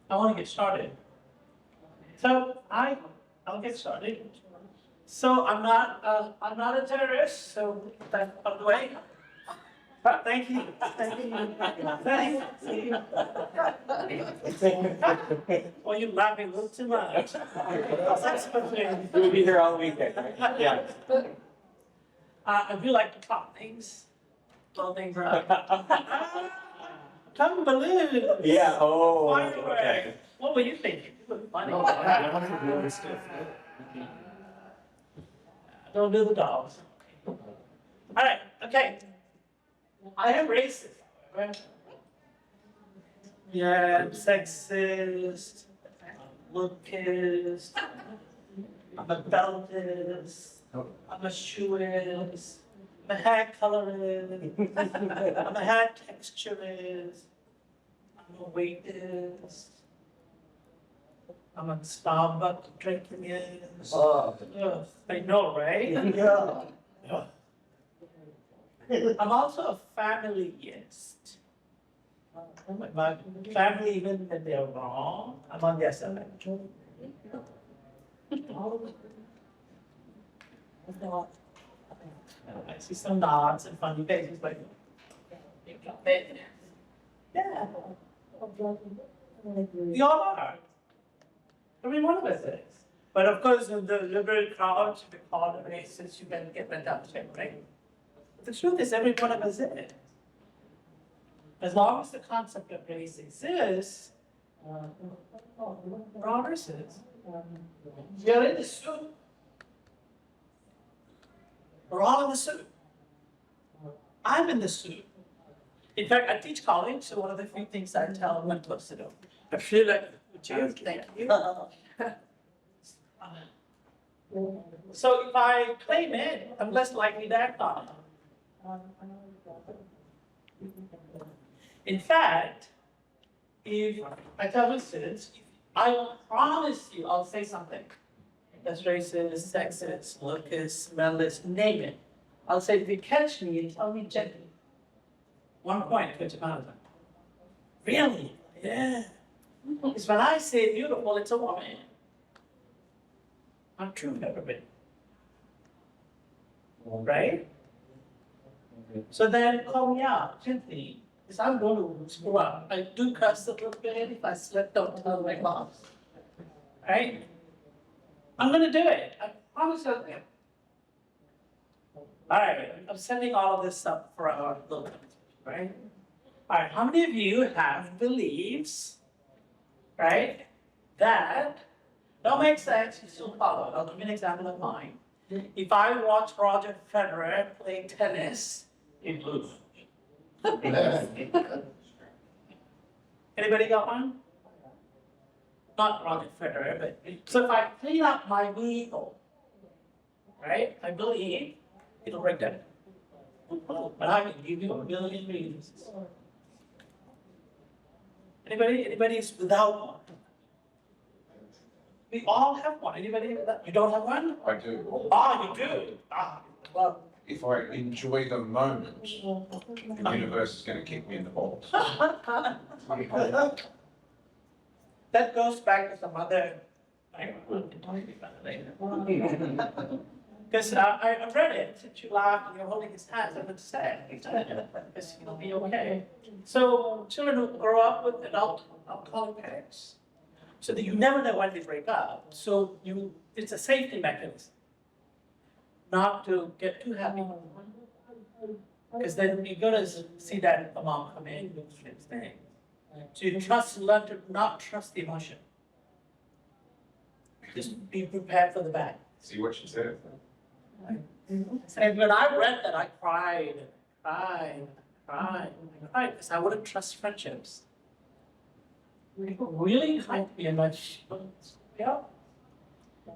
I want to get started. So I'll get started. So I'm not a terrorist. So that's out of the way. Thank you. Well, you're laughing a little too much. We'll be here all weekend, right? Yeah. I do like to pop things. Blow things up. Come balloons. Yeah. Oh. Fireworks. Okay. What were you thinking? You look funny. Don't do the dogs. All right. Okay. I am racist. Right? Yeah, I'm sexist. I'm lookist. I'm a beltist. I'm a shoeist. I'm a hair colorist. I'm a hair texturist. I'm a waitist. I'm a Starbucks drinkingist. Ugh, I know, right? Yeah. I'm also a familyist. My family, even when they're wrong, I'm on their side. I see some nods and funny faces, like, yeah. We all are. Every one of us is. But of course, in the liberal crowd, if you call it racist, you can get bent up, right? But the truth is, every one of us is. As long as the concept of race exists, we're all racists. You're in the soup. We're all in the soup. I'm in the soup. In fact, I teach college, so one of the few things I tell my folks to do, I feel like, thank you. So if I claim it, I'm less likely to act on it. In fact, if I tell my students, I promise you, I'll say something that's racist, sexist, lookist, smellist, name it. I'll say, if you catch me and tell me gently, 1 point, which amount of time? Really? Yeah. Because when I say beautiful, it's a woman. Not true, everybody. Right? So then call me out gently. Because I'm going to screw up. I do cuss a little bit. If I slip, don't tell my boss. Right? I'm going to do it. I promise you. All right. I'm sending all of this up for our little, right? All right. How many of you have beliefs, right, that don't make sense, you still follow it? I'll give you an example of mine. If I watch Roger Federer play tennis, he'd lose. Anybody got one? Not Roger Federer, but so if I clean up my vehicle, right, I believe it'll break down. But I can give you a million reasons. Anybody is without one? We all have one. Anybody that you don't have one? I do. Ah, you do. Ah, well. If I enjoy the moment, the universe is going to kick me in the balls. That goes back to some other. I want to talk about it later. Because I read it. Since you laughed and you're holding his hands, I would say, because you'll be okay. So children who grow up with adult alcoholic parents, so that you never know when they break up. So it's a safety mechanism, not to get too happy. Because then you're gonna see that the mom come in with his thing. So you learn to not trust the emotion. Just be prepared for the bad. See what she said? And when I read that, I cried, because I wouldn't trust friendships. People really hyped me and my yeah.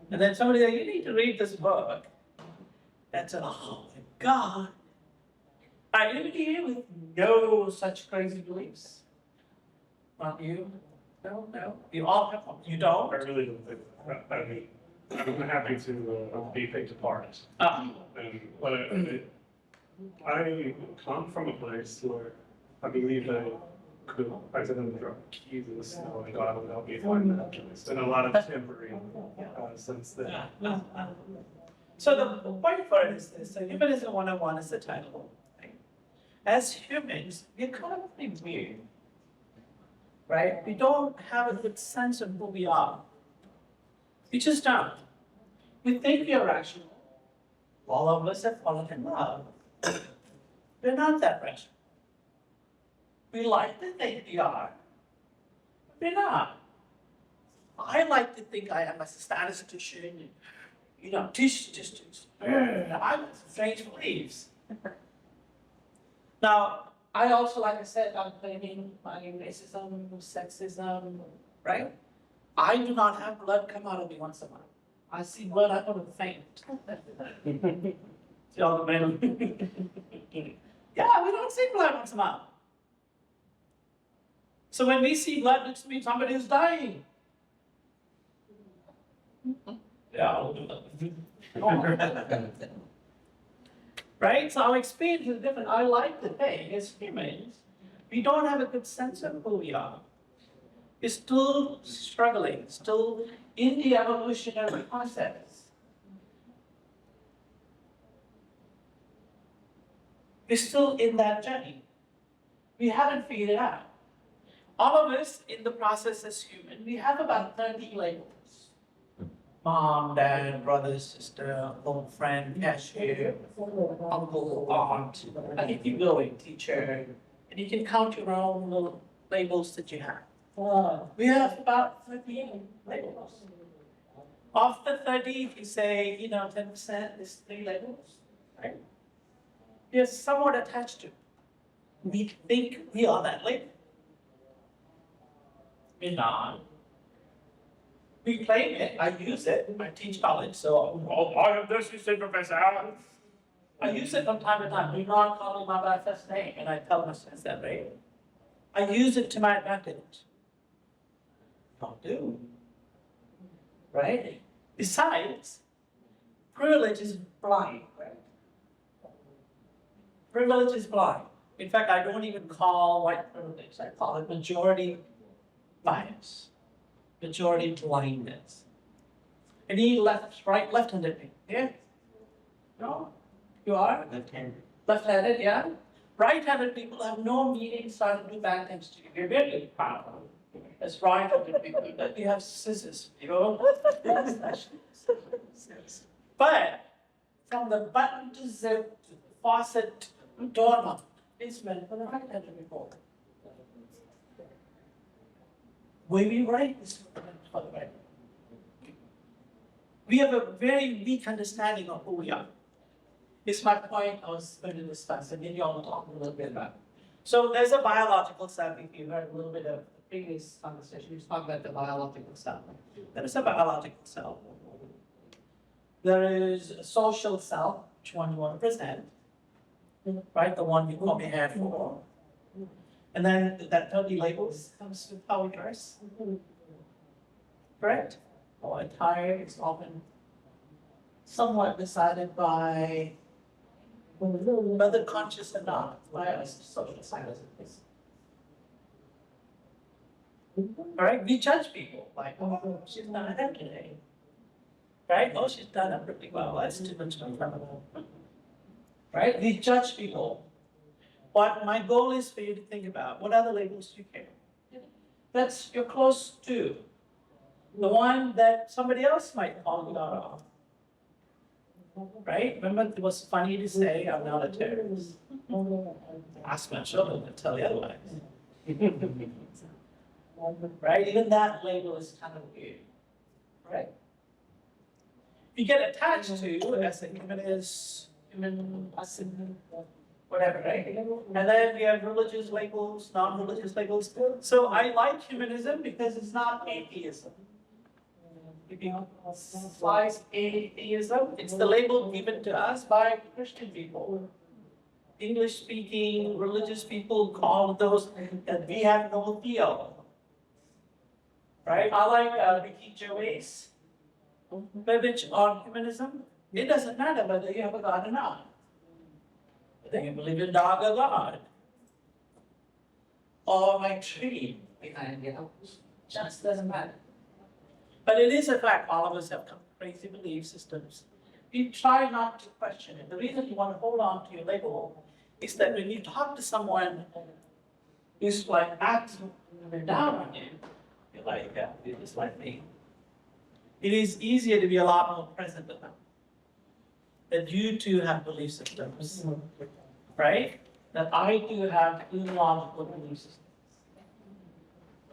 And then somebody said, you need to read this book. That's oh my God. Anybody here with no such crazy beliefs? Not you? No. You all have one. You don't? I really don't think that. I mean, I'm happy to be picked apart. But I come from a place where I believe that could accidentally drop keys in the snow and God will help me find that. It's been a lot of timbering since then. So the point for it is this, so Humanism 101 is the title. Right? As humans, we're kind of pretty weird, right? We don't have a good sense of who we are. We just don't. We think we are rational. All of us have fallen in love. We're not that rational. We like to think we are, but we're not. I like to think I am a statistician, I have strange beliefs. Now, I also, like I said, I'm claiming my racism, sexism, right? I do not have blood come out of me once in a while. I see blood, I want to faint. See all the men? Yeah, we don't see blood once in a while. So when we see blood, it means somebody is dying. Yeah, I'll do that. Right? So our experience is different. I like to think, as humans, we don't have a good sense of who we are. We're still struggling, still in the evolutionary process. We're still in that journey. We haven't figured it out. All of us in the process as human, we have about 30 labels. Mom, dad, brother, sister, old friend, cashier, uncle, aunt, and if you go in, teacher, and you can count your own little labels that you have. We have about 30 labels. Of the 30, if you say, 10% is 3 labels, right? We are somewhat attached to. We think we are that label. We're not. We claim it, I use it, I teach college, so I am this, you say Professor Allen. I use it from time to time. Do not call me by my first name, and I tell my students that, right? I use it to my advantage. Don't do. Right? Besides, privilege is blind, right? Privilege is blind. In fact, I don't even call white privilege, I call it majority bias. Majority blindness. Any right-handed people? Yeah? No? You are? Left-handed, yeah? Right-handed people have no meaning starting to do bad things to you. You're really powerful. As right-handed people, that you have scissors, But from the button to zip to the faucet to doorknob, it's meant for the right-handed people. When we write this, for the right. We have a very weak understanding of who we are. It's my point I was going to discuss, and then you all will talk a little bit about it. So there's a biological self. If you heard a little bit of the previous conversation, we talked about the biological self. There is a biological self. There is a social self, which one you want to present, right? The one you come here for. And then that 30 labels comes with how we dress. Correct? Our attire is often somewhat decided by whether conscious or not, by our social sciences. All right, we judge people like, oh, she's not here today. Right? Oh, she's done it pretty well. That's too much trouble. Right? We judge people. But my goal is for you to think about what other labels you carry. That's you're close to. The one that somebody else might call you out of. Right? Remember, it was funny to say, I'm not a terrorist. Ask my children to tell you otherwise. Right? Even that label is kind of weird. Right? You get attached to as a humanist, human person, whatever, right? And then we have religious labels, non-religious labels. So I like humanism because it's not atheism. If you slice atheism, it's the label given to us by Christian people. English-speaking religious people call those that we have no theo. Right? I like Ricky Gervais' verbiage on humanism. It doesn't matter whether you have a God or not. Whether you believe in dog or God. or my tree behind the house. Just doesn't matter. But it is a fact, all of us have crazy belief systems. We try not to question it. The reason you want to hold on to your label is that when you talk to someone who's like acting down on you, you're like, yeah, you're just like me. It is easier to be a lot more present with them. That you too have belief systems, right? That I too have illogical belief systems.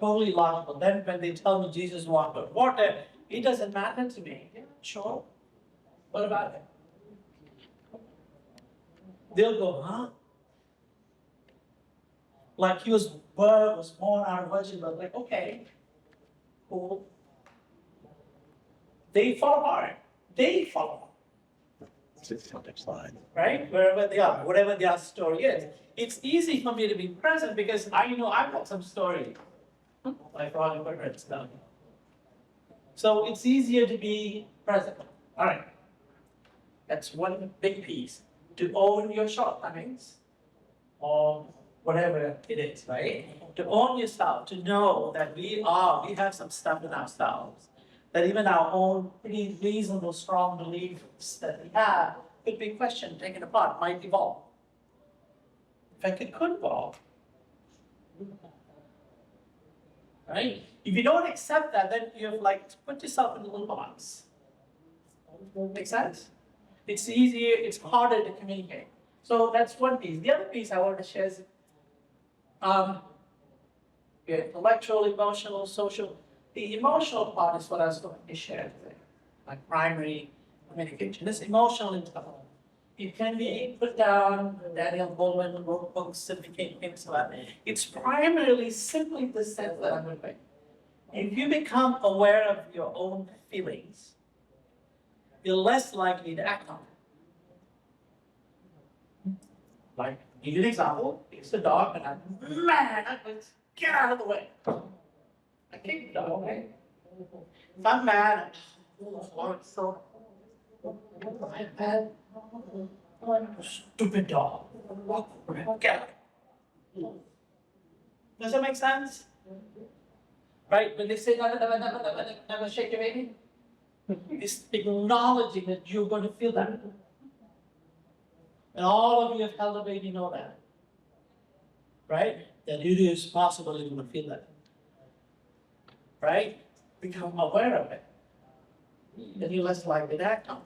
Totally logical. Then when they tell me Jesus walked on water, it doesn't matter to me. Yeah, sure. What about it? They'll go, huh? Like he was born out of virgin birth. Like, okay, cool. They fall apart. They fall apart. Next slide. Right? Wherever they are, whatever their story is. It's easy for me to be present because I know I've got some story. Like all the and stuff. So it's easier to be present. All right. That's one big piece. To own your shortcomings or whatever it is, right? To own yourself, to know that we have some stuff in ourselves. That even our own pretty reasonable, strong beliefs that we have could be questioned, taken apart, might evolve. In fact, it could evolve. Right? If you don't accept that, then you've like put yourself in a little box. Make sense? It's easier, it's harder to communicate. So that's one piece. The other piece I want to share is intellectual, emotional, social. The emotional part is what I was going to share today, like primary communication. This emotional intelligence. It can be put down, Daniel Goleman wrote books and became famous about it. It's primarily simply the sense that I'm going to make. If you become aware of your own feelings, you're less likely to act on it. Like, give you an example, it's the dog, and I'm mad, let's get out of the way. I kick the dog, okay? If I'm mad, so I'm mad. Stupid dog. Get out. Does that make sense? Right? When they say never shake your baby, it's acknowledging that you're going to feel that. And all of you have held a baby know that. Right? That it is possible you're going to feel that. Right? Become aware of it. Then you're less likely to act on it.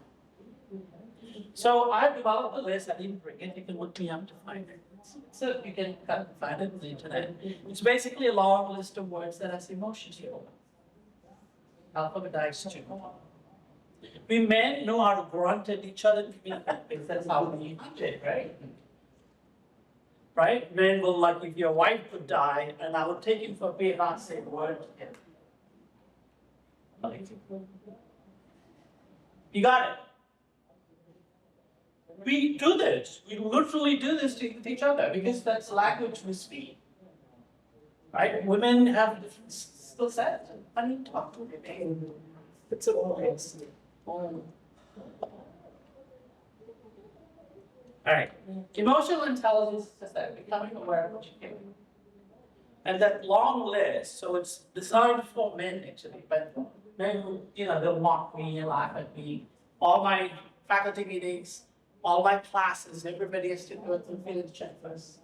So I've developed a list. I didn't bring it. You can look me up to find it. So you can find it on the internet. It's basically a long list of words that has emotions here. Alphabetized too. We men know how to grunt at each other to communicate because that's how we communicate, right? Right? Men will, like, if your wife would die, and I would take you for a beer, not say a word to him. You got it. We do this. We literally do this to each other because that's the language we speak. Right? Women have different skill sets. Honey, talk to me. It's a voice. All right. Emotional intelligence is that becoming aware of what you're feeling. And that long list, so it's designed for men actually, but men, they'll mock me and laugh at me. All my faculty meetings, all my classes, everybody has to go through feelings checklist.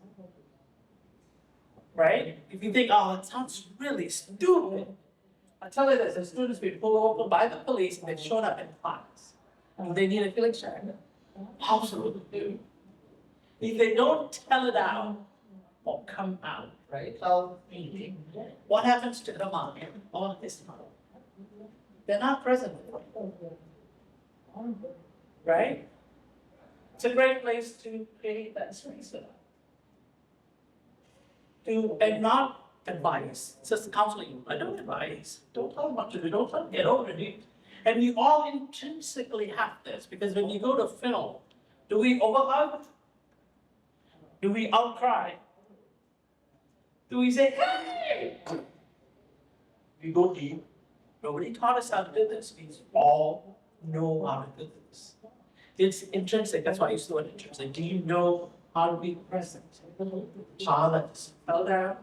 Right? If you think, oh, it sounds really stupid. I tell you this, the students be pulled over by the police and they've shown up in class. And they need a feelings check. Absolutely do. If they don't tell it out or come out, right? Tell me, what happens to the mom or his mom? They're not present. Right? It's a great place to create that space for them. And not advice, it's just counseling. I don't advise. Don't tell them what to do. Don't tell them get over it. And we all intrinsically have this because when you go to film, do we overhug? Do we outcry? Do we say, hey? We go deep. Nobody taught us how to do this. We all know how to do this. It's intrinsic. That's why I use the word intrinsic. Do you know how to be present? Child that just fell down,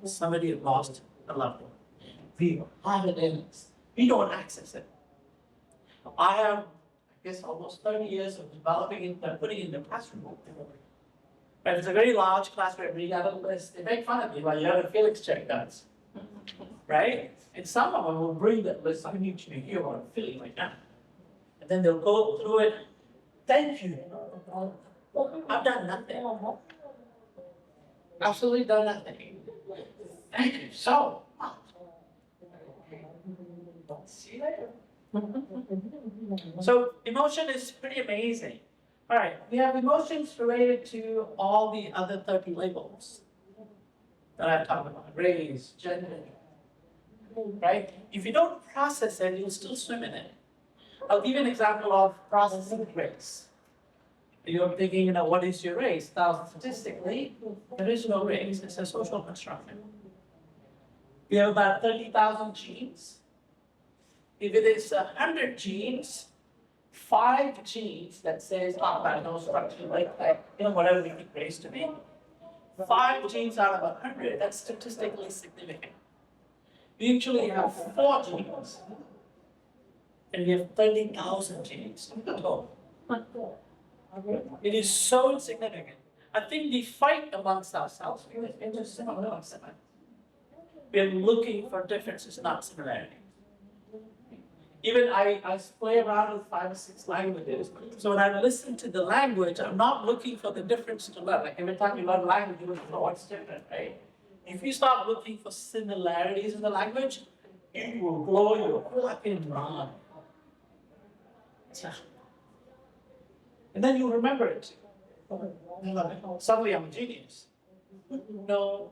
Somebody lost a loved one. We have it in us. We don't access it. I have, I guess, almost 30 years of developing it and putting it in the classroom. But it's a very large classroom. We have a list. They make fun of me while you have a Felix check does. Right? And some of them will bring that list. I need you to hear what I'm feeling right now. And then they'll go through it. Thank you. I've done nothing. Absolutely done nothing. Thank you so much. See you later. So emotion is pretty amazing. All right, we have emotions related to all the other 30 labels that I've talked about. Race, gender, right? If you don't process it, you'll still swim in it. I'll give you an example of processing race. You're thinking, what is your race? Now, statistically, there is no race. It's a social construction. We have about 30,000 genes. If it is 100 genes, 5 genes that says, about no structure like that, whatever we think race to be. 5 genes out of 100, that's statistically significant. We actually have 4 genes, and we have 30,000 genes in total. It is so insignificant. I think we fight amongst ourselves because we're just similar. We're looking for differences, not similarities. Even I play around with 5 or 6 languages. So when I listen to the language, I'm not looking for the difference to learn. Like every time you learn language, you look for what's different, right? If you start looking for similarities in the language, it will blow your fucking mind. And then you remember it. Suddenly I'm a genius. No.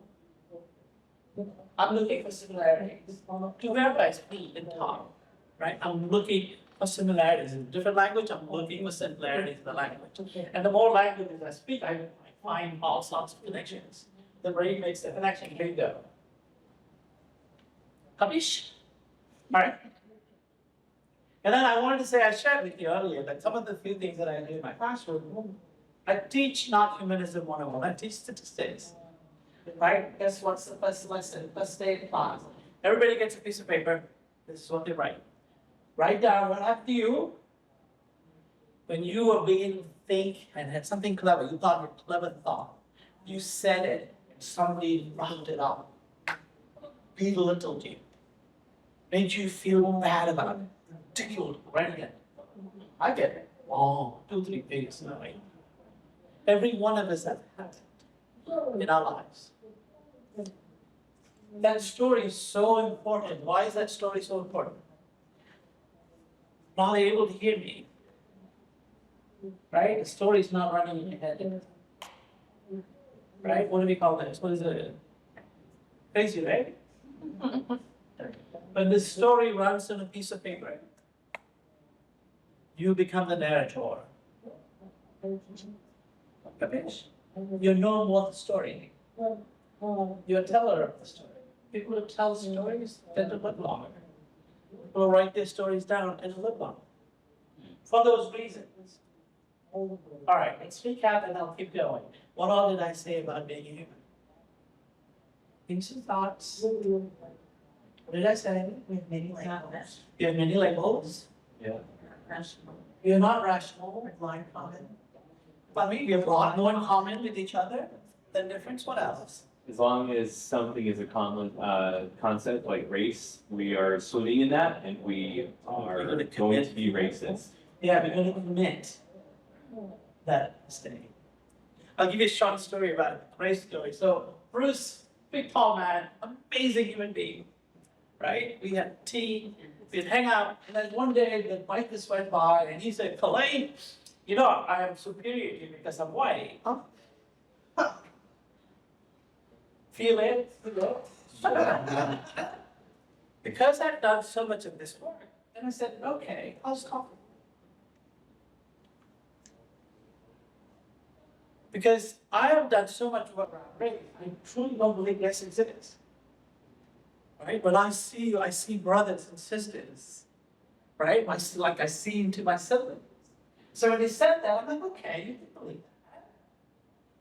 I'm looking for similarities. To wherever I speak and talk, right? I'm looking for similarities. In a different language, I'm looking for similarities in the language. And the more languages I speak, I find all sorts of connections. The brain makes the connection bigger. Kapish? All right. And then I wanted to say, I shared with you earlier that some of the few things that I do in my classroom, I teach not Humanism 101, I teach statistics. Right? Guess what's the first lesson, first day of class? Everybody gets a piece of paper. This is what they write. Write down what happened to you when you were beginning to think and had something clever. You thought a clever thought. You said it, and somebody rounded it up, belittled you, made you feel bad about it. Ridiculed, right again. I get it. Oh, 2, 3 pages in a way. Every one of us has had it in our lives. That story is so important. Why is that story so important? Now they're able to hear me. Right? The story is not running in your head. Right? What do we call this? What is it? Crazy, right? When the story runs on a piece of paper, you become the narrator. Kapish? You know more the story. You're a teller of the story. People who tell stories tend to live longer. People who write their stories down tend to live longer. For those reasons. All right, let's recap and I'll keep going. What all did I say about being a human? Things and thoughts. What did I say? We have many labels. You have many labels. Yeah. You're not rational, blind common. I mean, we have a lot more in common with each other than difference. What else? As long as something is a common concept like race, we are swimming in that and we are going to be racist. Yeah, we're going to commit that mistake. I'll give you a short story about it, a race story. So, Bruce, big tall man, amazing human being, right? We had tea, we'd hang out, and then one day the bike just went by and he said, Kalai, I am superior to you because I'm white. Huh? Feel it? Because I've done so much of this work, then I said, okay, I'll stop. Because I have done so much work around race, I truly don't believe race exists. Right? But I see brothers and sisters, right? I see into my siblings. So when he said that, I'm like, okay, you can believe that.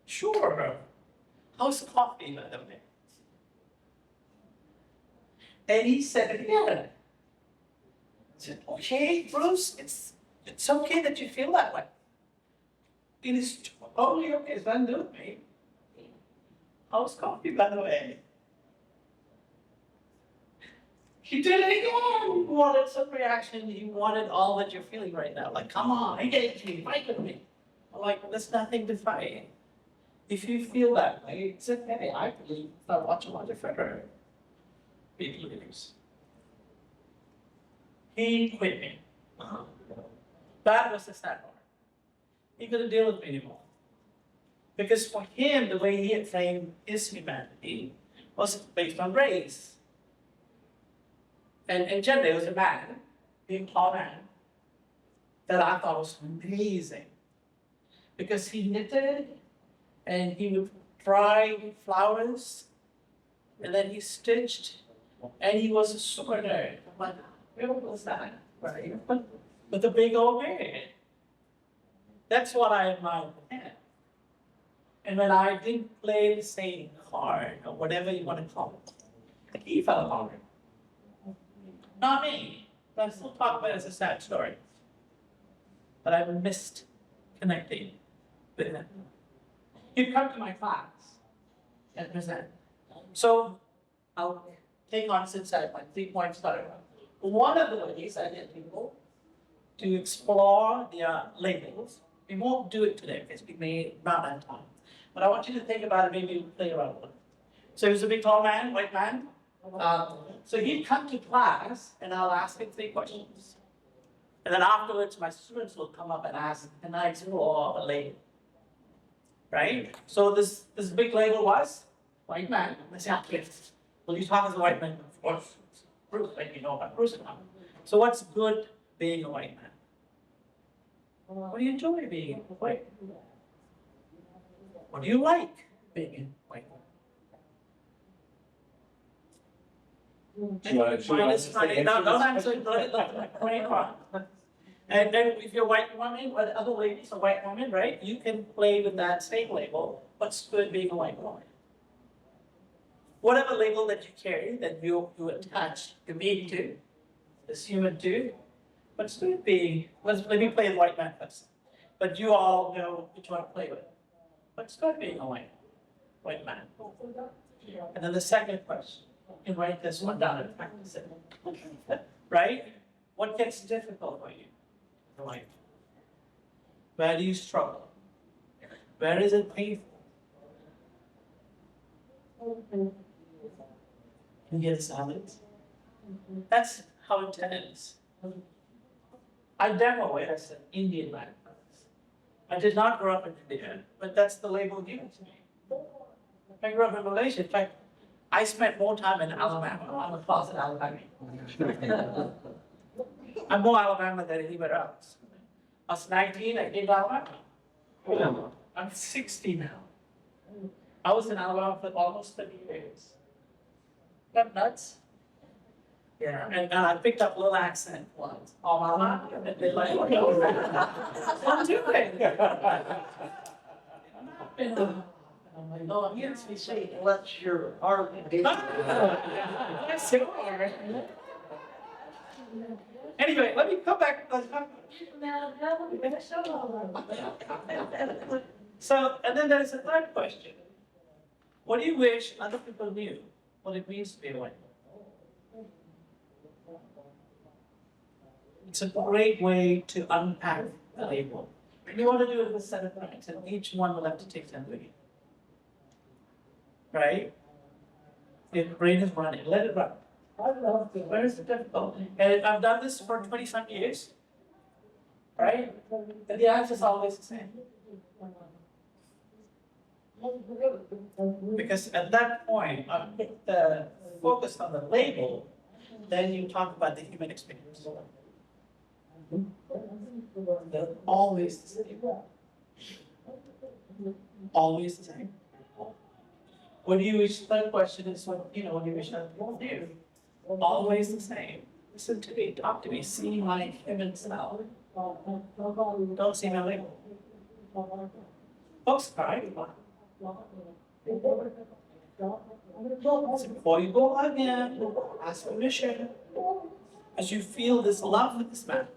Sure. How's coffee, by the way? And he said it again. I said, okay, Bruce, it's okay that you feel that way. It is totally okay. It's nothing to do with me. How's coffee, by the way? He did it again. He wanted some reaction. He wanted all that you're feeling right now. Like, come on, engage me, fight with me. I'm like, there's nothing to fight. If you feel that way, it's okay. I believe I watch a lot of Federer. Big leaders. He quit me. That was the sad part. He couldn't deal with me anymore. Because for him, the way he had framed his humanity was based on race. And gender was a man, being tall man, that I thought was amazing. Because he knitted, and he would dry flowers, and then he stitched, and he was a super nerd. I'm like, where was that? Right? With a big old beard. That's what I admired with him. And when I didn't play the same card, or whatever you want to call it, he fell apart. Not me. But I still talk about it as a sad story. But I missed connecting with him. He'd come to my class and present. So I'll take on since I had my 3-point started. One of the ways I get people to explore their labels, we won't do it today because we may not have time. But I want you to think about it, maybe play around with it. So he was a big tall man, white man. So he'd come to class and I'll ask him 3 questions. And then afterwards, my students will come up and ask, can I explore a label? Right? So this big label was white man. I say, okay, well, you talk as a white man, of course. Bruce, like you know about Bruce now. So what's good being a white man? What do you enjoy being white? What do you like being white? Should I just say No, don't answer answer. And then if you're a white woman, or the other lady's a white woman, right? You can play with that same label. What's good being a white woman? Whatever label that you carry, that you attach the me to, this human to, what's good being, let me play the white man first. But you all know which one to play with. What's good being a white man? And then the second question, you can write this one down and practice it. Right? What gets difficult for you in life? Where do you struggle? Where is it painful? You get silence. That's how it ends. I demo it as an Indian man. I did not grow up in India, but that's the label given to me. I grew up in Malaysia. In fact, I spent more time in Alabama. I'm a closet Alabama. I'm more Alabama than anywhere else. I was 19, I came to Alabama. I'm 60 now. I was in Alabama for almost 30 years. That nuts? Yeah, and I picked up a little accent once. Oh, mama, and they're like, what I'm doing? I'm like, no, I'm here to say, let your heart be. Anyway, let me come back. So, and then there's a third question. What do you wish other people knew what it means to be a white man? It's a great way to unpack the label. You want to do it with 7 points, and each one will have to take 10 minutes. Right? Your brain is running, let it run. Where is it difficult? And I've done this for 20-some years. Right? And the answer is always the same. Because at that point, I put the focus on the label, then you talk about the human experience. They're always the same. Always the same. What do you wish? Third question is what do you wish other people knew? Always the same. Listen to me, talk to me, see my human self. Don't see my label. Folks cry. So before you go again, ask permission. As you feel this love for this man,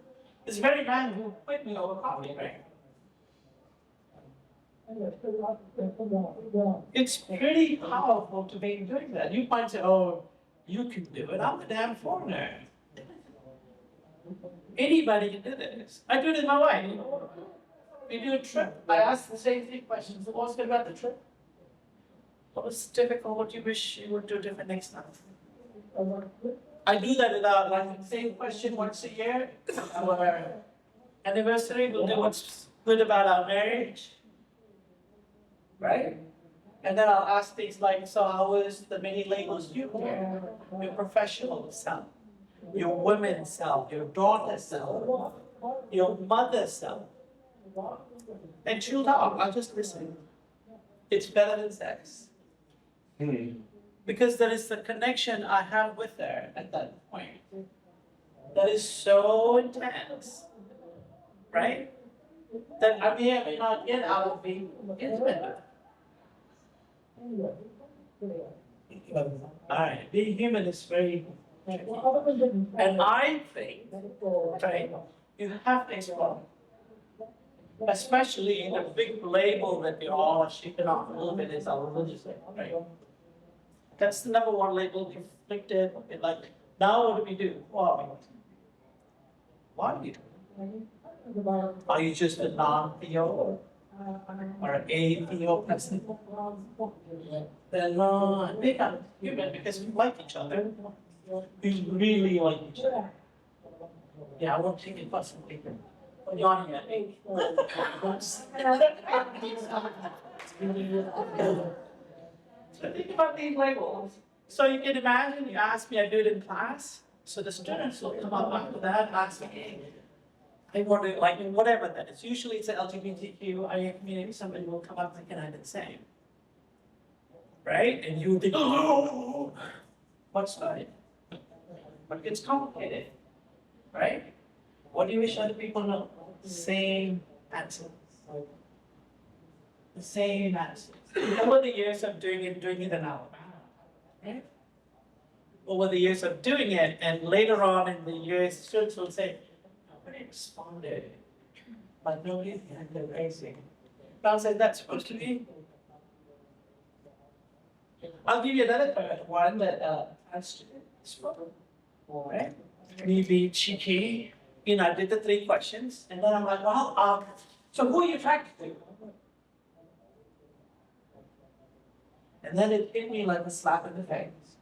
this very man who quit me over coffee, right? It's pretty powerful to be doing that. You might say, oh, you can do it. I'm a damn foreigner. Anybody can do this. I do it in my wife. We do a trip. I ask the same three questions. What's good about the trip? What was difficult? What you wish you would do different next time? I do that without like the same question once a year. Our anniversary, we'll do what's good about our marriage. Right? And then I'll ask things like, so how is the many labels you wear? Your professional self, your women's self, your daughter's self, your mother's self. And she'll talk, I'll just listen. It's better than sex. Because there is the connection I have with her at that point that is so intense, right? That I may not get out of being intimate with her. Alright, being human is very tricky. And I think, right, you have to explore. Especially in the big label that we all are shaken off a little bit is our religious label, right? That's the number one label inflicted. Like, now what do we do? Well, why do you do? Are you just a non-theo or an atheo person? Then they are human because we like each other. We really like each other. Yeah, I won't take it personally. But you're on here. So think about these labels. So you can imagine, you ask me, I do it in class. So the students will come up after that and ask me, hey, I want to, like, whatever that is. Usually it's an LGBTQ community, somebody will come up thinking I'm the same. Right? And you think, oh, what's that? But it's complicated. Right? What do you wish other people know? Same answers. The same answers. Over the years of doing it in Alabama, right? Over the years of doing it, and later on in the years, students will say, nobody responded, but nobody had the raising. I'll say, that's supposed to be. I'll give you another one that has spoken. Right? Me being cheeky, I did the 3 questions, and then I'm like, well, so who are you attracted to? And then it hit me like a slap in the face.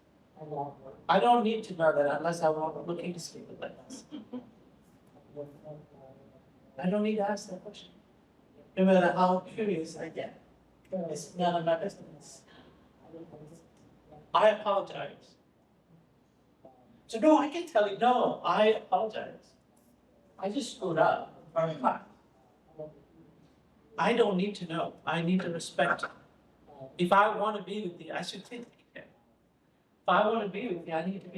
I don't need to know that unless I'm looking to sleep with like this. I don't need to ask that question. No matter how curious I get. It's none of my business. I apologize. So no, I can tell you, no, I apologize. I just screwed up. I don't need to know. I need to respect it. If I want to be with you, I should think it. If I want to be with you, I need to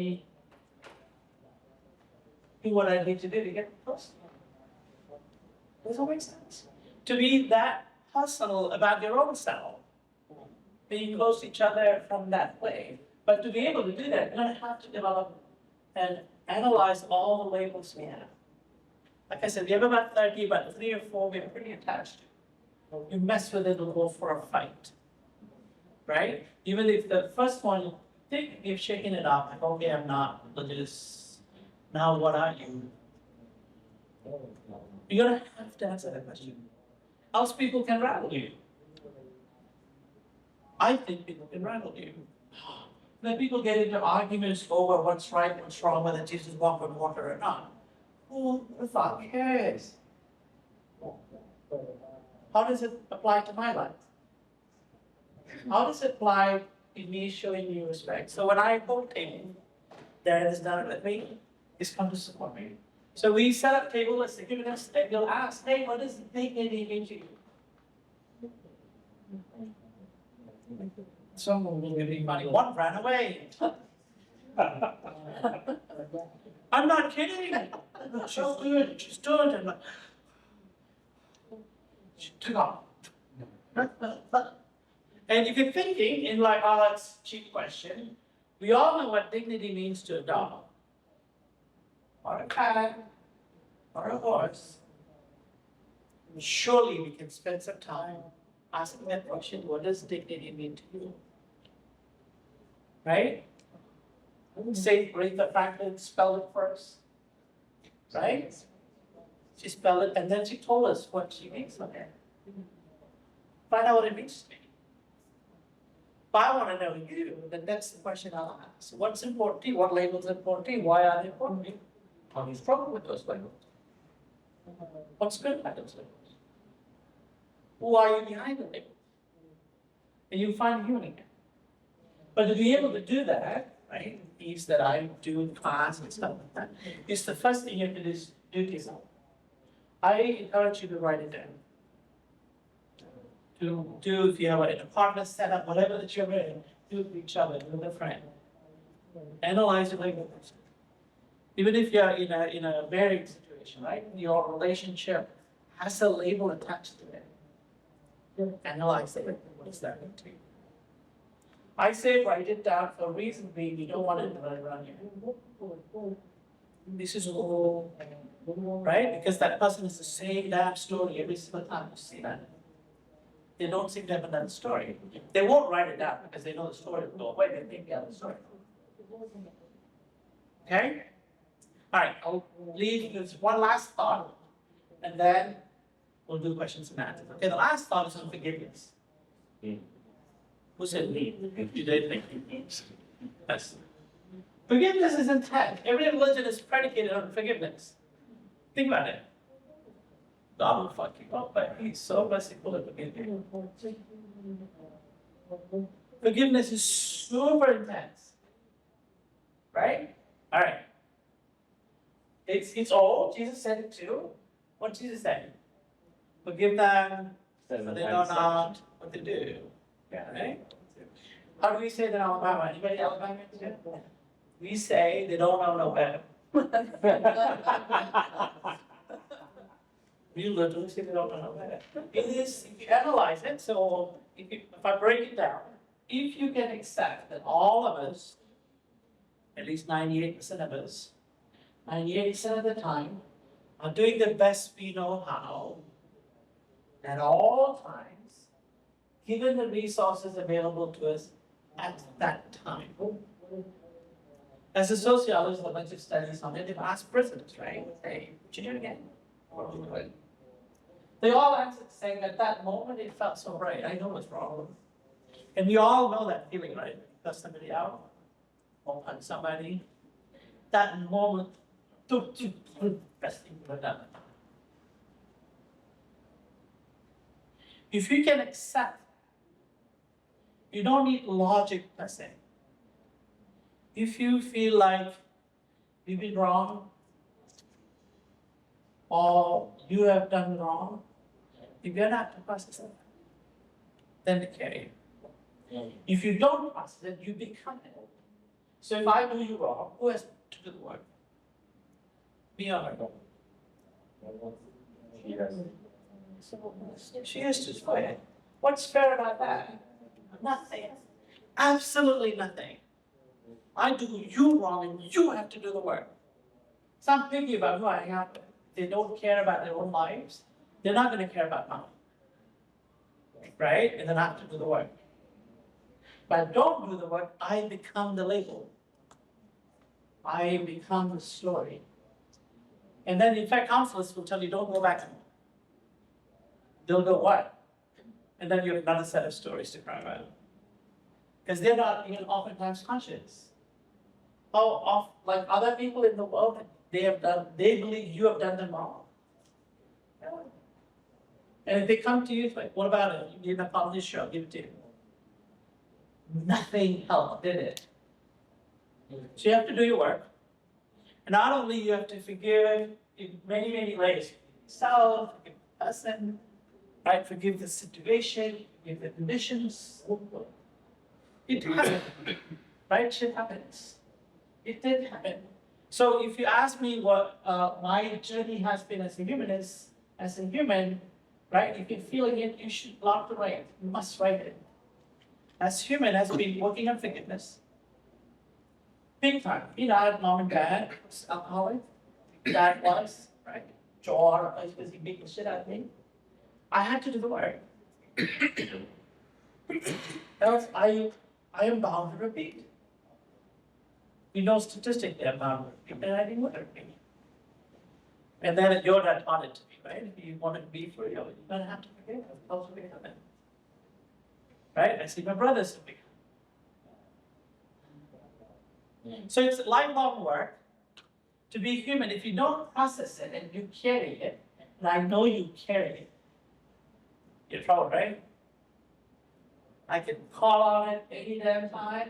do what I need to do to get close. Does that make sense? To be that personal about your own self, being close to each other from that way. But to be able to do that, you're going to have to develop and analyze all the labels we have. Like I said, we have about 30, but 3 or 4 we're pretty attached to. You mess with it, it'll go for a fight. Right? Even if the first one, you think you've shaken it off, like, okay, I'm not religious. Now what are you? You're going to have to answer that question. Else people can rattle you. I think people can rattle you. Then people get into arguments over what's right, what's wrong, whether Jesus walked on water or not. Who the fuck cares? How does it apply to my life? How does it apply to me showing you respect? So when I hold table, Darren has done it with me, he's come to support me. So we set up table as the humanists, and you'll ask, hey, what does dignity mean to you? Someone will give me money. One ran away. I'm not kidding. She's good. She's good. And like, she took off. And if you're thinking in like, oh, that's a cheap question, we all know what dignity means to a dog, or a cat, or a horse. Surely we can spend some time asking that question, what does dignity mean to you? Right? Saint Aretha Franklin spelled it first, right? She spelled it and then she told us what she means by it. Find out what it means to me. If I want to know you, then that's the question I'll ask. What's important to you? What labels are important to you? Why are they important to you? How do you struggle with those labels? What's good about those labels? Who are you behind the labels? And you find human again. But to be able to do that, right, piece that I do in class and stuff like that, is the first thing you have to do to yourself. I encourage you to write it down. To do if you have an apartment set up, whatever that you're in, do it with each other, with a friend. Analyze it like this. Even if you're in a married situation, right? Your relationship has a label attached to it. Analyze it. What does that mean to you? I say write it down for a reason being you don't want it to run around you. This is all, right? Because that person is the same damn story every single time you see that. They don't seem to have another story. They won't write it down because they know the story will go away. They think they have the story. Okay? All right, I'll leave you with one last thought, and then we'll do questions and answers. Okay, the last thought is on forgiveness. Who said me? You did think me. Yes. Forgiveness is intent. Every religion is predicated on forgiveness. Think about it. God will fuck you up, but He's so merciful and forgiving. Forgiveness is super intense. Right? All right. It's all. Jesus said it too. What Jesus said? Forgive them, for they know not what they do. Yeah, right? How do we say that in Alabama? Anybody Alabama? We say they don't know no better. We literally say they don't know no better. It is, if you analyze it, so if I break it down, if you can accept that all of us, at least 98% of us, 98% of the time, are doing the best we know how, at all times, given the resources available to us at that time. As a sociologist, I'd like to study something. They've asked prisoners, right? Hey, what you do again? What are you doing? They all answered saying at that moment it felt so right. I know what's wrong. And we all know that feeling, right? Cut somebody out, or punch somebody. That moment, best thing you've done. If you can accept, you don't need logic per se. If you feel like you've been wrong, or you have done wrong, if you're not to process it, then carry it. If you don't process it, you become it. So if I do you wrong, who has to do the work? Me or her? She has to fight it. What's fair about that? Nothing. Absolutely nothing. I do you wrong and you have to do the work. So I'm picky about who I hang out with. They don't care about their own lives. They're not going to care about mine. Right? And then I have to do the work. If I don't do the work, I become the label. I become the story. And then, in fact, counselors will tell you, don't go back. They'll go, what? And then you have another set of stories to cry about. Because they're not even oftentimes conscious. Like other people in the world, they believe you have done them wrong. And if they come to you, it's like, what about it? You need a publisher, I'll give it to you. Nothing helped, did it? So you have to do your work. And not only you have to forgive in many, many ways. Forgive yourself, forgive the person, right? Forgive the situation, forgive the conditions. It happened, right? Shit happens. It did happen. So if you ask me what my journey has been as a human, right? If you're feeling it, you should love to write. You must write it. as human, has been working on forgiveness. Big time. You know, I had mom and dad, was alcoholic. Dad was, right? Joe was busy beating the shit out of me. I had to do the work. Else I am bound to repeat. We know statistically I'm bound to repeat, and I didn't want to repeat. And then your dad taught it to me, right? If you want to be free, you're gonna have to forgive. Else will become it. Right? I see my brothers become. So it's lifelong work to be human. If you don't process it and you carry it, and I know you carry it, you're in trouble, right? I can call on it any damn time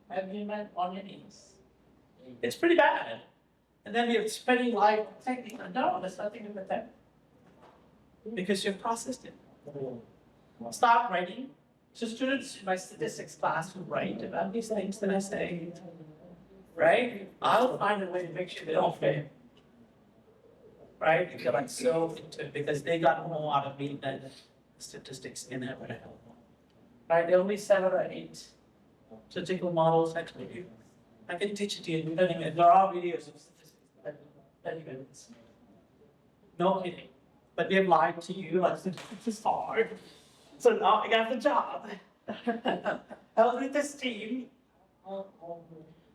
and have you met on your knees. It's pretty bad. And then you're spending life thinking, no, there's nothing to do with that. Because you've processed it. Start writing. So students in my statistics class who write about these things that I say, right? I'll find a way to make sure they don't fail. Right? If they're like so into it, because they got more out of me than statistics can ever help. Right? There are only 7 or 8 statistical models I can do. I can teach it to you. There are videos of statistics that you can see. No kidding. But they've lied to you like statistics is hard. So now I got the job. I was with this team.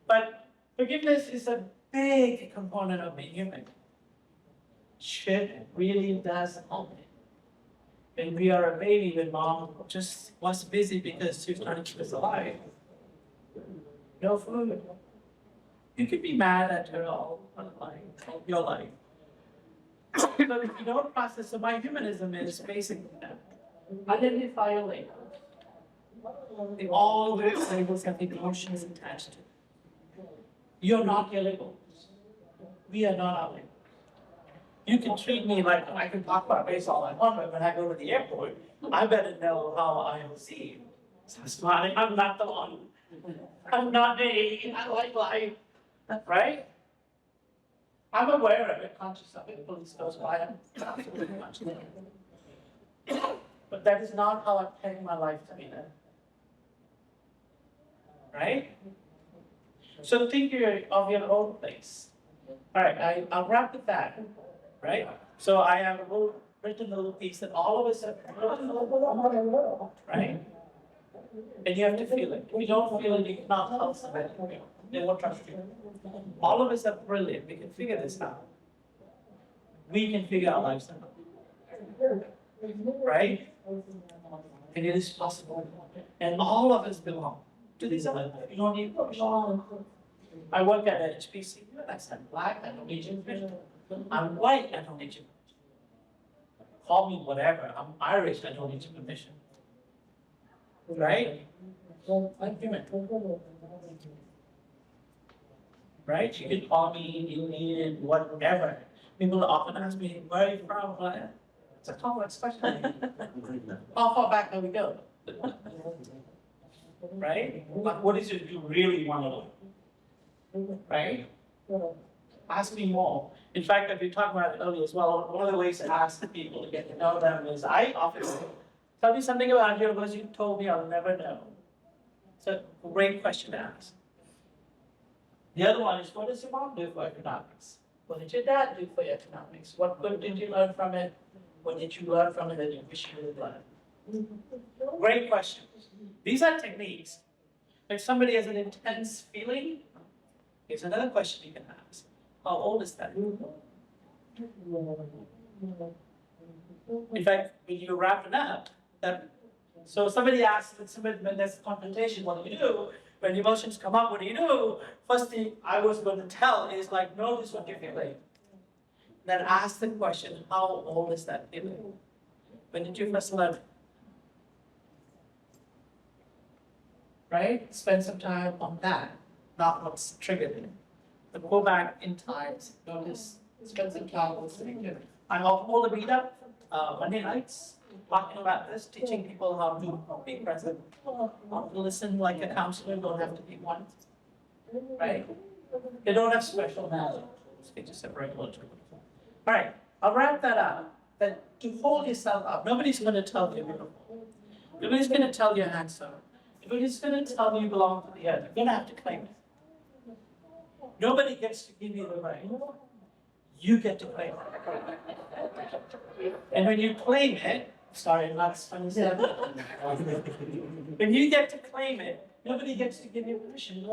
But forgiveness is a big component of being human. Shit really does help me. When we are a baby, when mom just was busy because she was trying to keep us alive. No food. You could be mad at her all your life. But if you don't process, so my humanism is basically that. Identify your label. All those labels have emotions attached to it. You're not your labels. We are not our labels. You can treat me like I can talk about race all I want, but when I go to the airport, I better know how I am seen. So smiling, I'm not the one. I'm not me. I like life. Right? I'm aware of it, conscious of it. Police goes by, I'm absolutely conscious of it. But that is not how I'm taking my life to be there. Right? So think of your own place. All right, I'll wrap with that. Right? So I have written a little piece that all of us have written, right? And you have to feel it. If you don't feel it, you cannot tell somebody. They won't trust you. All of us are brilliant. We can figure this out. We can figure our lives out. Right? And it is possible. And all of us belong to these other. You don't need to belong. I work at HPC. I'm black, I don't need your permission. I'm white, I don't need your permission. Call me whatever. I'm Irish, I don't need your permission. Right? I'm human. Right? You can call me Indian, whatever. People often ask me, where are you from? It's a complex question. How far back can we go? Right? But what is it you really want to know? Right? Ask me more. In fact, if you talked about it earlier as well, one of the ways to ask people to get to know them is I often say, tell me something about you because you told me I'll never know. It's a great question to ask. The other one is, what does your mom do for economics? What did your dad do for economics? What good did you learn from it? What did you learn from it that you wish you would learn? Great questions. These are techniques. If somebody has an intense feeling, here's another question you can ask. How old is that? In fact, when you're wrapping up, so somebody asks, when there's a confrontation, what do you do? When emotions come up, what do you do? First thing I was going to tell is like, notice what you're feeling. Then ask the question, how old is that feeling? When did you first learn it? Right? Spend some time on that, not what's triggered it. But go back in time, notice, spend some time listening to it. I'm all the read up Monday nights, talking about this, teaching people how to be present, how to listen like a counselor, don't have to be one. Right? They don't have special knowledge. They just have regular tools. All right, I'll wrap that up. That to hold yourself up, nobody's going to tell you you're beautiful. Nobody's going to tell you you're handsome. If it's going to tell you belong to the earth, you're going to have to claim it. Nobody gets to give you the right. You get to claim it. And when you claim it, sorry, not funny stuff. When you get to claim it, nobody gets to give you permission.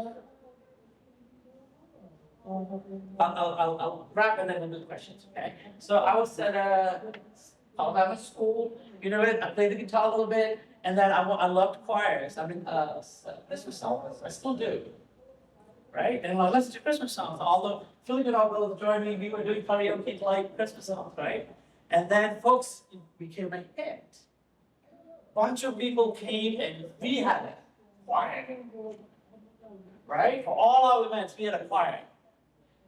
I'll wrap and then we'll do the questions, okay? So I was at Alabama school, you know it, I played the guitar a little bit, and then I loved choirs. I mean, Christmas songs, I still do. Right? And let's do Christmas songs. Although, Philip and I will join me, we were doing karaoke like Christmas songs, right? And then folks, it became a hit. Bunch of people came and we had a choir. Right? For all our events, we had a choir.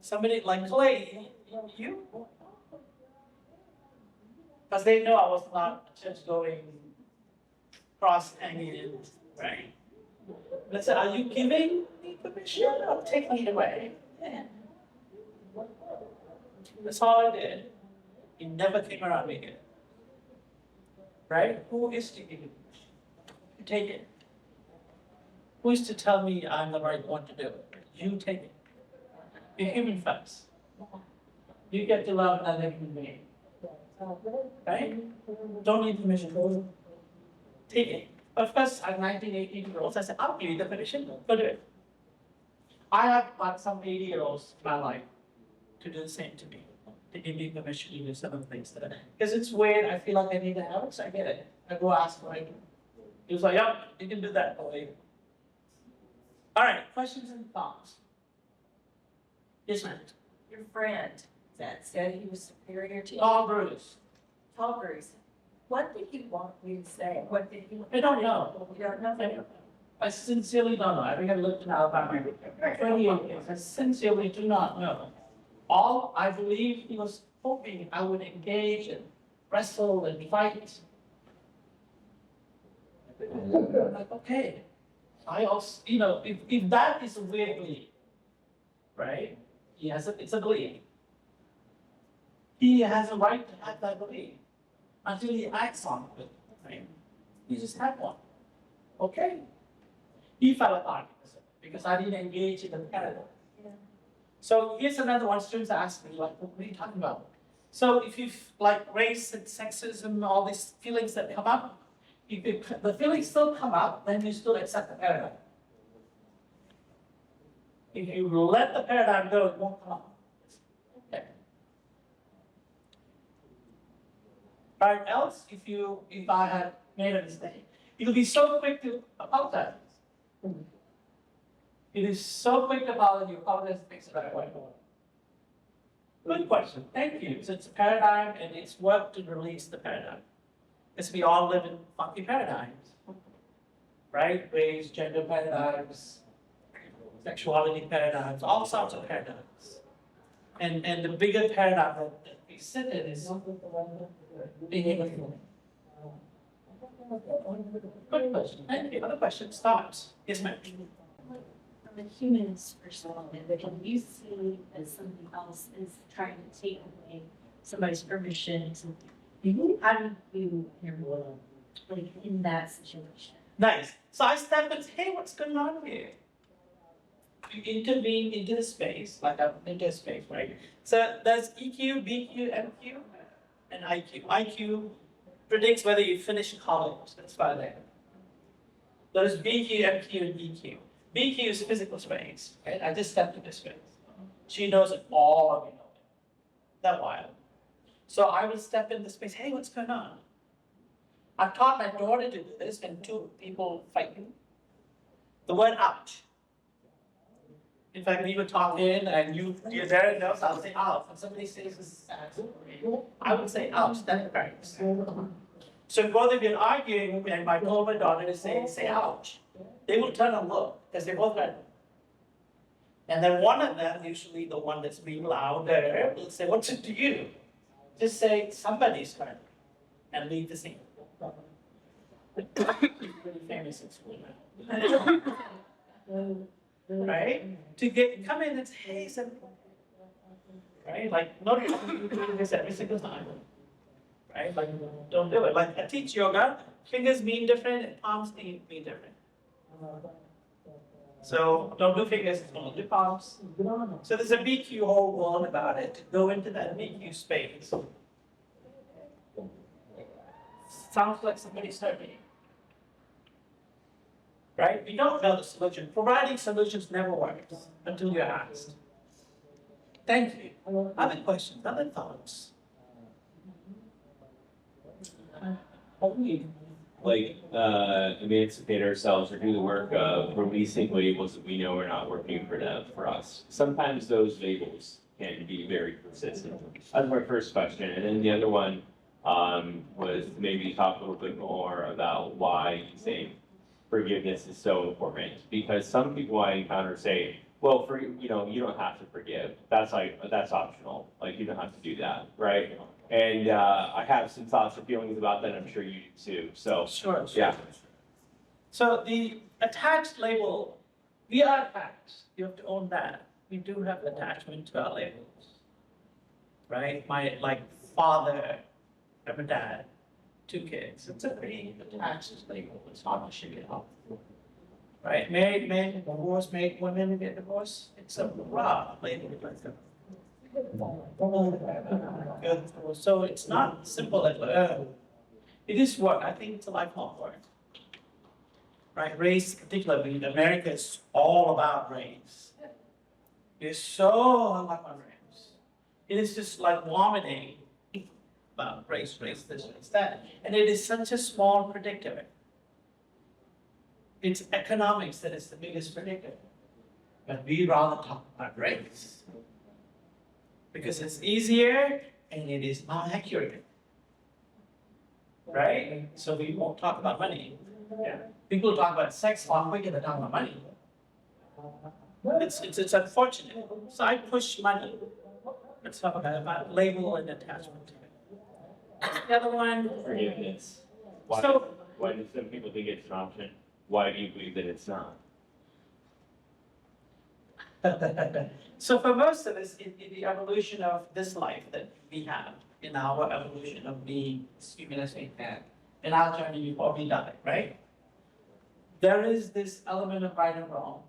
Somebody like Clay, you? Because they know I was not just going cross-hanging, right? They said, are you giving me permission or taking it away? Yeah. That's all I did. He never came around me again. Right? Who is to give you permission? You take it. Who is to tell me I'm the right one to do it? You take it. Be human first. You get to love another human being. Right? Don't need permission. Take it. Of course, I'm 19, 18-year-olds. I said, I'll give you the permission. Go do it. I have got some 80-year-olds in my life to do the same to me. To give me permission to do some of the things that because it's weird. I feel like I need the help, so I get it. I go ask for it. He was like, yep, you can do that, boy. All right, questions and thoughts? Yes, ma'am. Your friend that said he was superior to you. All Bruce. Tall Bruce. What did he want you to say? What did he? I don't know. You don't know? I sincerely don't know. I think I lived in Alabama for 28 years. I sincerely do not know. All I believe he was hoping I would engage and wrestle and fight. I'm like, okay. I also, you know, if that is a weird belief, right? It's a belief. He has a right to have that belief until he acts on it, right? He just had one. Okay. He fell apart because I didn't engage in the paradigm. Yeah. So here's another one. Students ask me, like, what are you talking about? So if you like race and sexism, all these feelings that come up, if the feelings still come up, then you still accept the paradigm. If you let the paradigm go, it won't come up. Okay. Right? Else, if I had made a mistake, you'll be so quick to apologize. It is so quick to apologize, you apologize and fix it right away. Good question. Thank you. So it's a paradigm and it's work to release the paradigm. Because we all live in funky paradigms. Right? Race, gender paradigms, sexuality paradigms, all sorts of paradigms. And the bigger paradigm that we sit in is being able to. Good question. Thank you. Other questions? Thoughts? Yes, ma'am. From a humanist perspective, when you see that something else is trying to take away somebody's permission, how do you handle like in that situation? Nice. So I step and say, hey, what's going on here? You intervene into the space, like I'm into a space, right? So there's EQ, BQ, MQ, and IQ. IQ predicts whether you finish college. That's why there. There's BQ, MQ, and EQ. BQ is physical space. Right? I just stepped into space. She knows it all of you know it. That wild. So I will step into space. Hey, what's going on? I've taught my daughter to do this when two people fighting. The word ouch. In fact, we were talking and you're there knows I'll say ouch. When somebody says this, I would say ouch, that hurts. So if both of you are arguing and I told my daughter to say ouch, they will turn and look because they both hurt. And then one of them, usually the one that's being louder, will say, what's it to you? Just say somebody's hurt and leave the scene. Pretty famous in school now. Right? To come in and say, hey, something. Right? Like, not doing this every single time. Right? Like, don't do it. Like, I teach yoga, fingers mean different and palms mean different. So don't do figures, don't do palms. So there's a BQ whole world about it. Go into that BQ space. Sounds like somebody studying. Right? We don't know the solution. Providing solutions never works until you're asked. Thank you. Other questions, other thoughts? Emancipate ourselves or do the work of releasing labels that we know are not working for us. Sometimes those labels can be very persistent. That's my first question. And then the other one was to maybe talk a little bit more about why you think forgiveness is so important. Because some people I encounter say, well, you don't have to forgive. That's optional. Like, you don't have to do that, right? And I have some thoughts or feelings about that. I'm sure you do too. So, Sure. yeah. So the attached label, we are attached. You have to own that. We do have attachment to our labels, right? My father, I have a dad, 2 kids. It's a pretty attached label. It's hard to shake it off. Right? Married men get divorced, married women get divorced. It's a rough label. So it's not simple at all. It is work. I think it's a lifelong work. Right? Race, particularly in America, is all about race. It's so hung up on race. It is just like vomiting about race, this, race, that. And it is such a small predictor. It's economics that is the biggest predictor. But we rather talk about race. Because it's easier and it is not accurate. Right? So we won't talk about money. Yeah. People talk about sex a lot quicker than talk about money. It's unfortunate. So I push money. Let's talk about label and attachment to it. The other one. Forgiveness. Why do some people think it's an option? Why do you believe that it's not? So for most of us, in the evolution of this life that we have, in our evolution of being humanistic and in our journey before we die, right? There is this element of right and wrong.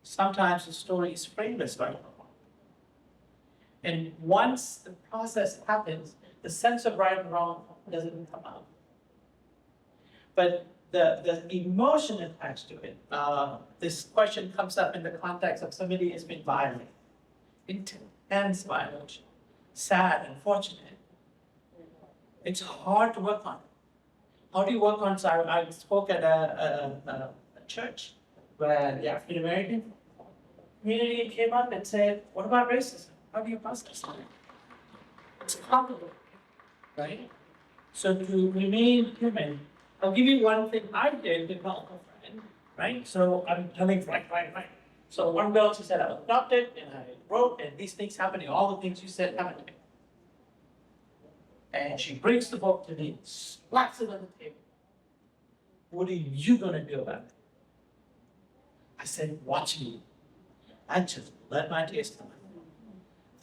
Sometimes the story is framed as right and wrong. And once the process happens, the sense of right and wrong doesn't come out. But the emotion attached to it, this question comes up in the context of somebody has been violent, intense violence, sad, unfortunate. It's hard to work on it. How do you work on it? So I spoke at a church where the African American community came up and said, what about racism? How do you process that? It's complicated, right? So to remain human, I'll give you one thing I did with my uncle friend, right? So I'm telling right. So one girl, she said I was adopted, and I wrote, and these things happening, all the things you said happened to me. And she brings the book to me, slaps it on the table. What are you gonna do about it? I said, watch me. I just let my taste come out.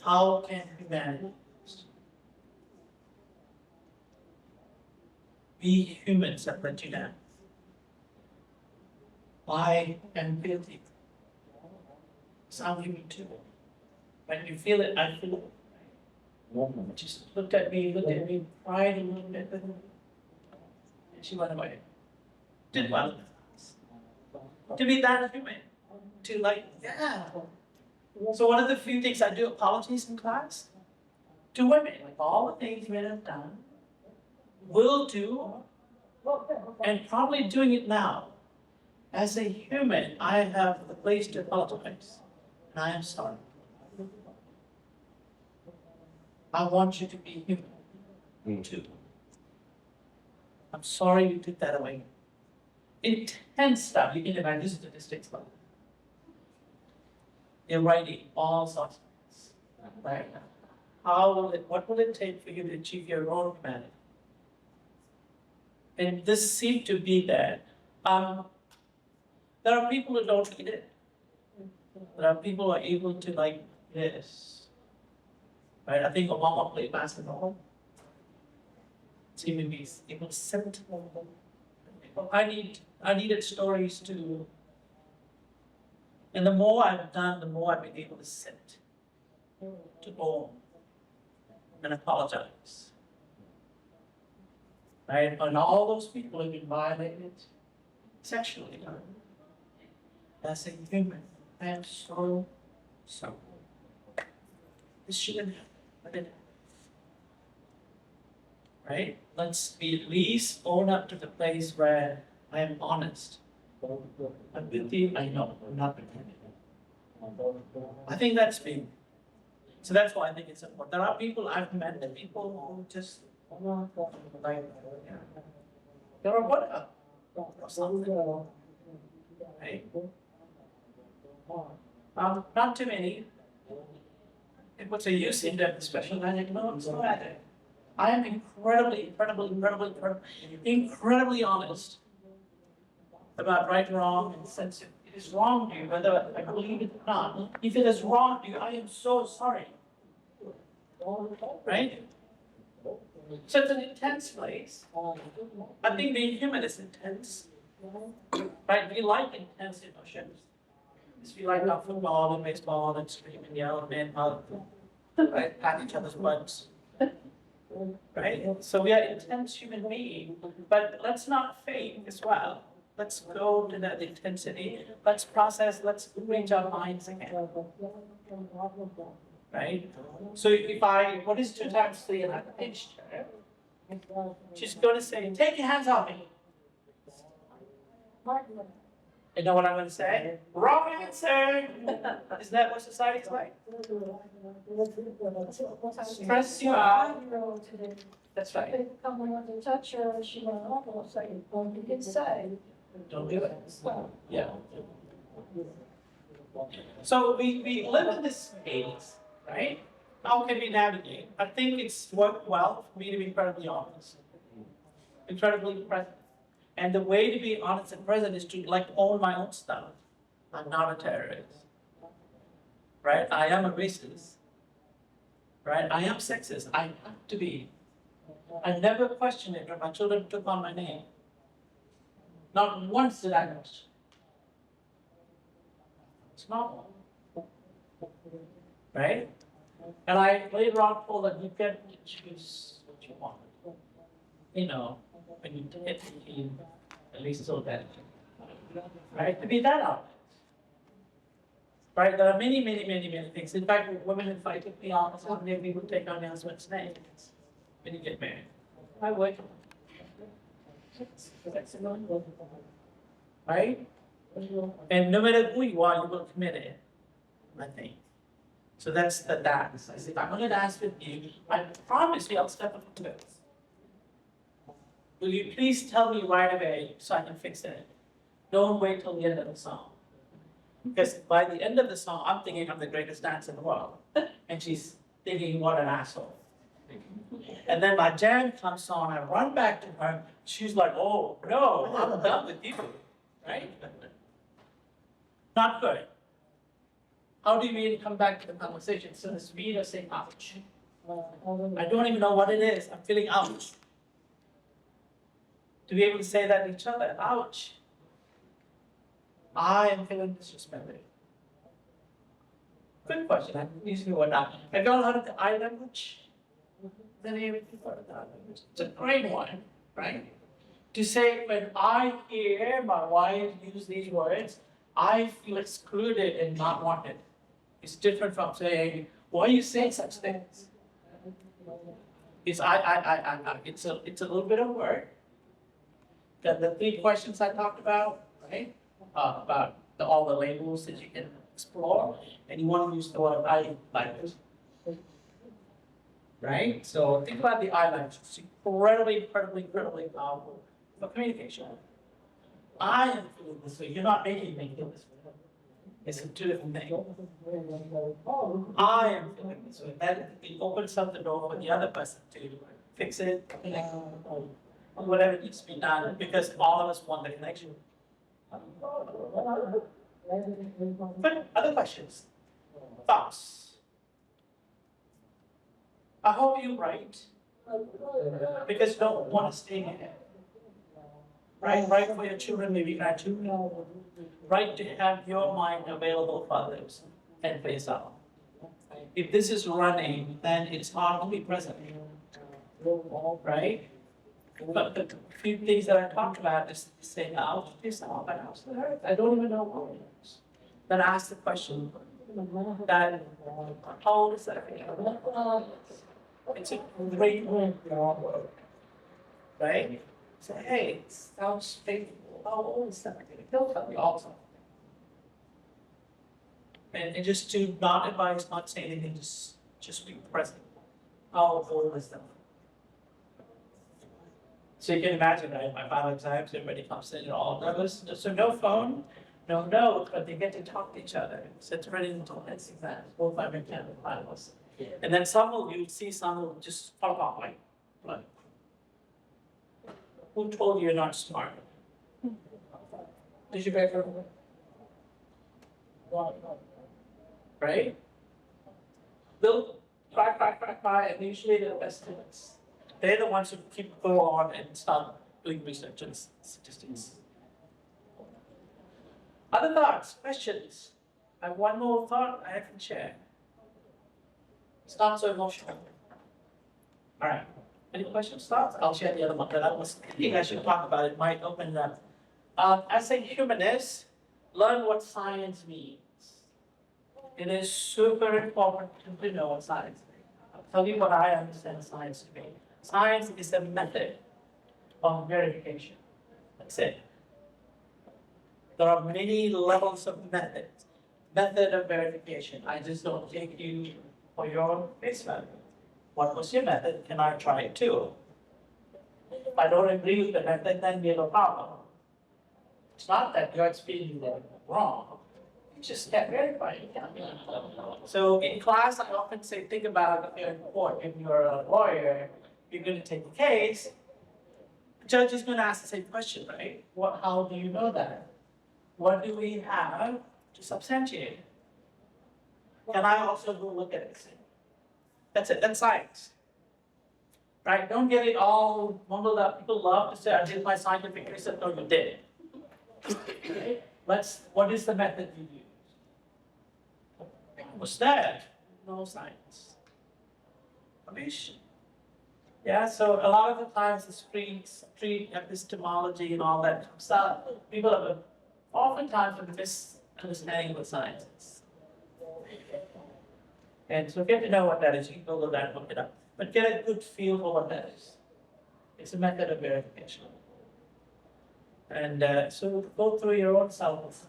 How can humanity be humans that let you down? I am guilty. So I'm human too. When you feel it, I feel it. Just looked at me, cried a little bit, and she went away. Did well. To be that human. To yeah. So one of the few things I do apologies in class to women, all the things men have done, will do, and probably doing it now. As a human, I have the place to apologize, and I am sorry. I want you to be human, too. I'm sorry you took that away. Intense stuff. You can imagine, this is the district's level. You're writing all sorts of things, right? What will it take for you to achieve your own humanity? And this seemed to be there. There are people who don't need it. There are people who are able to this. Right? I think Obama played basketball. So maybe he's able to sit. I needed stories to, and the more I've done, the more I've been able to sit, to own, and apologize. Right? And all those people have been violated sexually. As a human, I am so sorry. This shouldn't happen. Right? Let's be at least own up to the place where I am honest. I'm with you, I know, I'm not pretending. I think that's big. So that's why I think it's important. There are people I've met, the people who just like, they're a whatever or something. Right? Not too many. What's a use in them, especially when I know it's not either. I am incredibly honest about right, wrong, and sensitive. It is wrong to you, whether I believe it or not. If it is wrong to you, I am so sorry. Right? So it's an intense place. I think being human is intense. Right? We like intense emotions. We like our football and baseball and scream and yell and man hug. Right? Pat each other's butts. Right? So we are intense human beings, but let's not fake as well. Let's go to that intensity. Let's process, let's reach our minds again. Right? So what is 2 times 3 and I pinched her, she's going to say, take your hands off me. You know what I'm going to say? Wrong answer! Isn't that what society's like? Stress you out. That's right. If someone wants to touch her, she won't almost say, "Don't you can say." Don't do it. Yeah. So we live in this space, right? How can we navigate? I think it's worked well for me to be incredibly honest, incredibly present. And the way to be honest and present is to like own my own stuff. I'm not a terrorist. Right? I am a racist. Right? I am sexist. I have to be. I never questioned it when my children took on my name. Not once did I question. It's normal. Right? And I later on told them, you get to choose what you want. You know, when you hit 18, at least so that, right? To be that out. Right? There are many things. In fact, women in fight with me all the time, they would take on their husband's name when you get married. I would. Right? And no matter who you are, you will commit it, I think. So that's the dance. I said, I'm going to dance with you. I promise you I'll step on your toes. Will you please tell me right away so I can fix it? Don't wait till the end of the song. Because by the end of the song, I'm thinking I'm the greatest dancer in the world. And she's thinking, what an asshole. And then my jam comes on, I run back to her. She's like, oh, no, I'm done with you. Right? Not good. How do you even come back to the conversation? So the speed of saying, ouch. I don't even know what it is. I'm feeling ouch. To be able to say that to each other, ouch. I am feeling disrespected. Good question. I usually what not. Have you all heard of the I language? Then you heard of that language. It's a great one, right? To say when I hear my wife use these words, I feel excluded and not wanted. It's different from saying, why are you saying such things? It's it's a little bit of work. The 3 questions I talked about, right? About all the labels that you can explore, and you want to use the word I language. Right? So think about the I language. It's incredibly powerful for communication. I am feeling this way. You're not making me feel this way. It's 2 different things. I am feeling this way. That it opens up the door for the other person to fix it, connect, or whatever needs to be done, because all of us want the connection. But other questions? Thoughts? I hope you're right, because you don't want to stay here. right for your children, maybe grandchildren, right to have your mind available for others and for yourself. If this is running, then it's hard to be present, right? But the few things that I talked about is saying, out to yourself and out to the earth. I don't even know what it is. Then ask the question, that how old is that? It's a great word, right? Say, hey, it sounds faithful. How old is that? He'll tell you also. And just to not advise, not say anything, just be present. How old is that? So you can imagine, right? My final exams, everybody comes in and all nervous. So no phone, no note, but they get to talk to each other. So it's really intense exams, both my mechanical finalists. And then some will, you see some will just fall off like, who told you you're not smart? Did you ever? Right? They'll cry, and usually they're the best students. They're the ones who keep go on and start doing research and statistics. Other thoughts, questions? I have one more thought I can share. It's not so emotional. All right. Any questions, thoughts? I'll share the other one that I was thinking I should talk about. It might open it up. As a humanist, learn what science means. It is super important to know what science means. I'll tell you what I understand science to be. Science is a method of verification. That's it. There are many levels of methods. Method of verification. I just don't take you for your face value. What was your method? Can I try it too? If I don't agree with the method, then we have a problem. It's not that you're explaining them wrong. You just can't verify it. So in class, I often say, think about if you're in court, if you're a lawyer, you're going to take a case. The judge is going to ask the same question, right? How do you know that? What do we have to substantiate it? Can I also go look at it? That's it, that's science. Right? Don't get it all mumbled up. People love to say, I did my scientific research. No, you did. Okay? What is the method you use? What's that? No science. Rubbish. Yeah, so a lot of the times the street epistemology and all that stuff, people have oftentimes a misunderstanding of what science is. And so get to know what that is. You can Google that and look it up. But get a good feel for what that is. It's a method of verification. And so go through your own self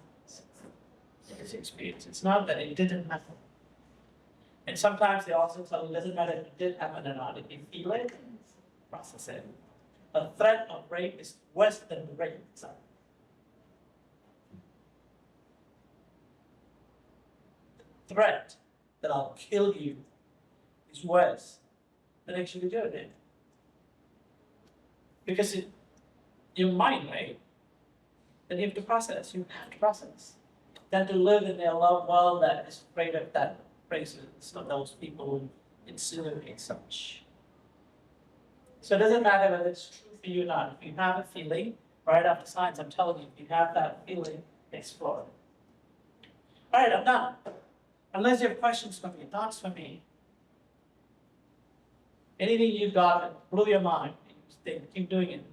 experience. It's not that it didn't happen. And sometimes they also tell you it doesn't matter if it did happen or not. If you feel it, process it. A threat of rape is worse than the rape itself. Threat that I'll kill you is worse than actually doing it. Because your mind, right? Then you have to process. You have to process. Then to live in a love world that is afraid of that racist of those people who insinuate such. So it doesn't matter whether it's true for you or not. If you have a feeling, right after science, I'm telling you, if you have that feeling, explore it. All right, I'm done. Unless you have questions for me, thoughts for me. Anything you got that blew your mind, keep doing it.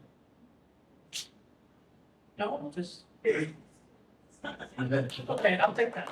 No, just. Okay, I'll take that.